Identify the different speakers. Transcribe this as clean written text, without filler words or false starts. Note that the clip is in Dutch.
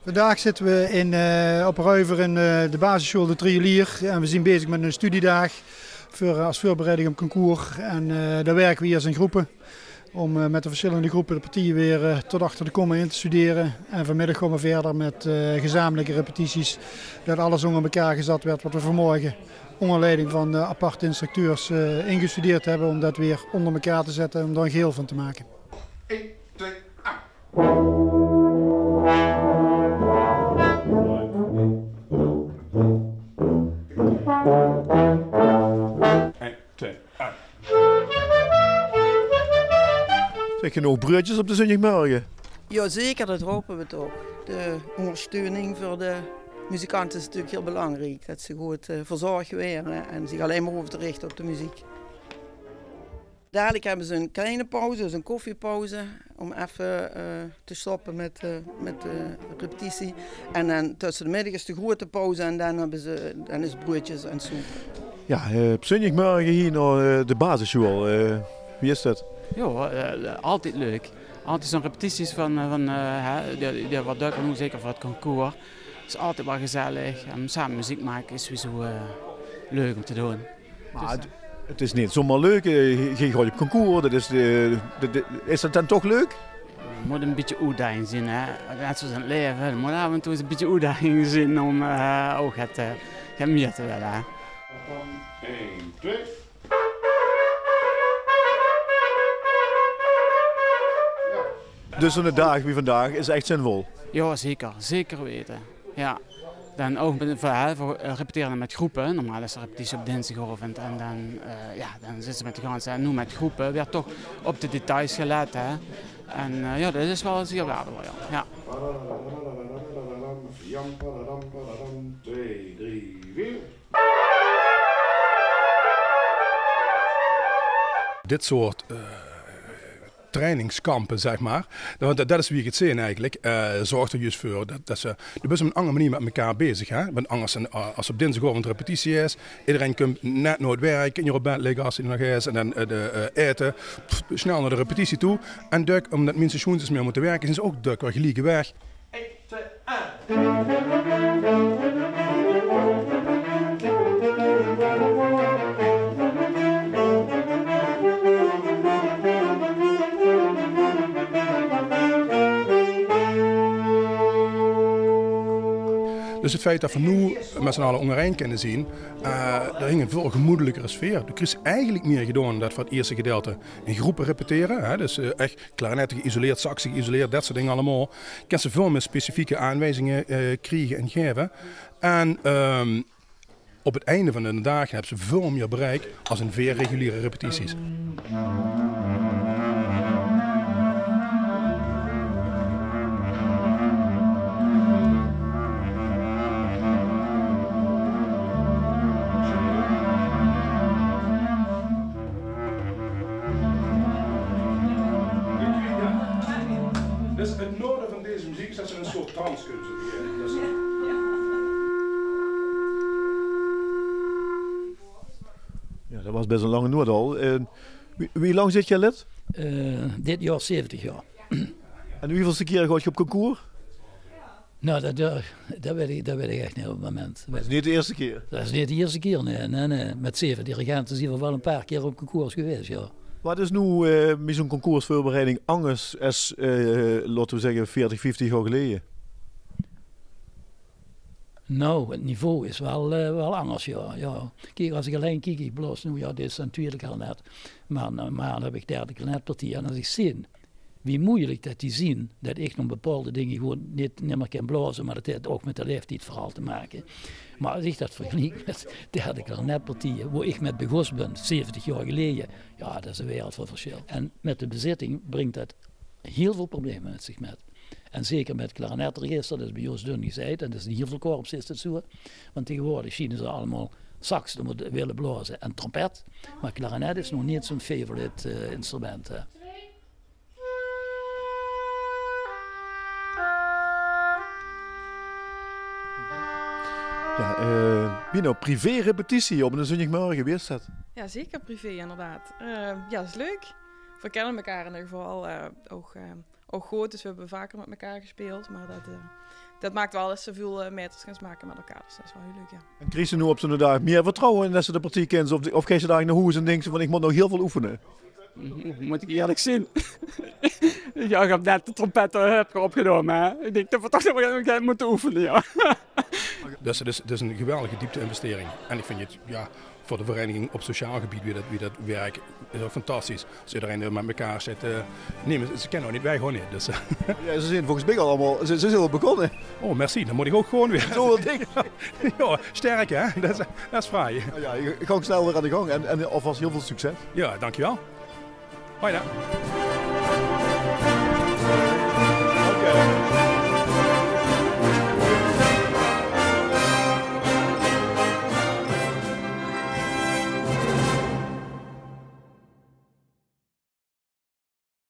Speaker 1: Vandaag zitten we op Ruiver in de basisschool De Triolier en we zijn bezig met een studiedag als voorbereiding op concours. En daar werken we hier in groepen om met de verschillende groepen de partieën weer tot achter de komma in te studeren. En vanmiddag gaan we verder met gezamenlijke repetities, dat alles onder elkaar gezet werd wat we vanmorgen onder leiding van aparte instructeurs ingestudeerd hebben om dat weer onder elkaar te zetten en om daar een geheel van te maken.
Speaker 2: 1, 2, aan! 1, 2, aan!
Speaker 3: Zeg je nog broodjes op de zondagmorgen?
Speaker 4: Jazeker, dat hopen we toch. De ondersteuning voor de muzikanten is natuurlijk heel belangrijk. Dat ze goed verzorgd worden en zich alleen maar hoeven te richten op de muziek. Dadelijk hebben ze een kleine pauze, dus een koffiepauze, om even te stoppen met de repetitie. En dan tussen de middag is de grote pauze en dan is het broodjes en soep.
Speaker 3: Ja, op zondagmorgen hier naar de basisschool. Wie is dat?
Speaker 5: Ja, altijd leuk. Altijd zo'n repetities van wat duiken moet, zeker voor het concours. Het is altijd wel gezellig. En samen muziek maken is sowieso leuk om te doen.
Speaker 3: Maar het is niet zomaar leuk. Je gaat op concours. Is dat dan toch leuk?
Speaker 5: Je moet een beetje uitdaging zien. Hè? Net zoals in het leven. Je moet af en toe eens een beetje uitdaging zien om ook het meer te willen.
Speaker 2: 1, 2.
Speaker 3: Dus zo'n dag wie vandaag is echt zinvol.
Speaker 5: Ja, zeker. Zeker weten. Ja. Dan ook voor repeteren met groepen. Normaal is er repetitie op dinsdagochtend en dan zitten ze met de ganzen. En nu met groepen weer toch op de details gelet. Hè. En dat is wel zeer waardevol. Ja.
Speaker 2: 2, 3, 4.
Speaker 6: Dit soort trainingskampen, zeg maar. Dat is wie ik het zie eigenlijk. Zorgt er juist voor dat ze op een andere manier met elkaar bezig zijn. Want anders, als op dinsdagochtend repetitie is, iedereen komt net naar het werk, in je op bed liggen als hij nog is, en dan eten, snel naar de repetitie toe. En omdat mensen schoentjes meer moeten werken, zijn ze ook weer gelijk weg.
Speaker 2: 1, 2, aan!
Speaker 6: Dus het feit dat we nu met z'n allen ondereen kunnen zien, er hing een veel gemoedelijkere sfeer. Er is eigenlijk meer gedaan dan voor het eerste gedeelte in groepen repeteren. Hè? Dus echt klarinetten geïsoleerd, saxen geïsoleerd, dat soort dingen allemaal. Kan ze veel meer specifieke aanwijzingen krijgen en geven. En op het einde van de dag hebben ze veel meer bereik als in veel reguliere repetities.
Speaker 2: Dus het noorden van deze muziek is dat ze een soort transkunst.
Speaker 3: Ja, dat was best een lange noot al. Wie lang zit je lid?
Speaker 7: Dit jaar 70 jaar.
Speaker 3: En hoeveelste keer ga je op concours?
Speaker 7: Nou, dat weet ik echt niet op het moment.
Speaker 3: Dat is niet de eerste keer?
Speaker 7: Dat is niet de eerste keer, nee. Met 7 dirigenten zijn we wel een paar keer op concours geweest, ja.
Speaker 3: Wat is nu met zo'n concoursvoorbereiding anders als, laten we zeggen, 40, 50 jaar geleden?
Speaker 7: Nou, het niveau is wel anders, ja. Kijk, als ik alleen kijk, ik bloos nu, ja, dit is natuurlijk al net. Maar normaal heb ik derde klarnetpartie. En als ik zie wie moeilijk dat die zien dat ik nog bepaalde dingen gewoon niet meer kan blazen, maar dat heeft ook met de leeftijd vooral te maken. Maar als ik dat vergelijk met derde klarnetpartieën, waar ik met begonnen ben, 70 jaar geleden, ja, dat is een wereld van verschil. En met de bezitting brengt dat heel veel problemen met zich met. En zeker met het klarinetregister, dat is bij Joost Dun gezegd, en dat is in heel veel korps is dat zo. Want tegenwoordig zien ze allemaal sax willen blazen en trompet, maar klarinet is nog niet zo'n favorite instrument.
Speaker 3: Ja, wie nou privé-repetitie op een zondagmorgen, wie is dat?
Speaker 8: Ja, zeker privé inderdaad. Ja, dat is leuk. We kennen elkaar in ieder geval ook goed, dus we hebben vaker met elkaar gespeeld. Maar dat maakt wel dat ze veel meters gaan maken met elkaar. Dus dat is wel heel leuk, ja.
Speaker 3: En krijg je nu op zo'n dag meer vertrouwen in dat ze de partij kennen? Of ga je daar naar huis en denken van ik moet nog heel veel oefenen?
Speaker 5: Moet ik eerlijk zien. Ja, ik heb net de trompetten opgenomen. Hè. Ik denk dat we toch nog moeten oefenen. Ja.
Speaker 6: Dus het is een geweldige diepte-investering. En ik vind het voor de vereniging op sociaal gebied wie dat werkt, is ook fantastisch. Als iedereen met elkaar zit. Nee, ze kennen ook niet, wij gewoon niet. Dus,
Speaker 3: Ja, ze zijn volgens mij al allemaal, ze zijn al begonnen.
Speaker 6: Oh, merci. Dan moet ik ook gewoon weer.
Speaker 3: Zo wil ik.
Speaker 6: Ja, sterk hè? Dat is fraai.
Speaker 3: Ja, je gaat snel weer aan de gang en alvast heel veel succes.
Speaker 6: Ja, dankjewel. Hoi dan.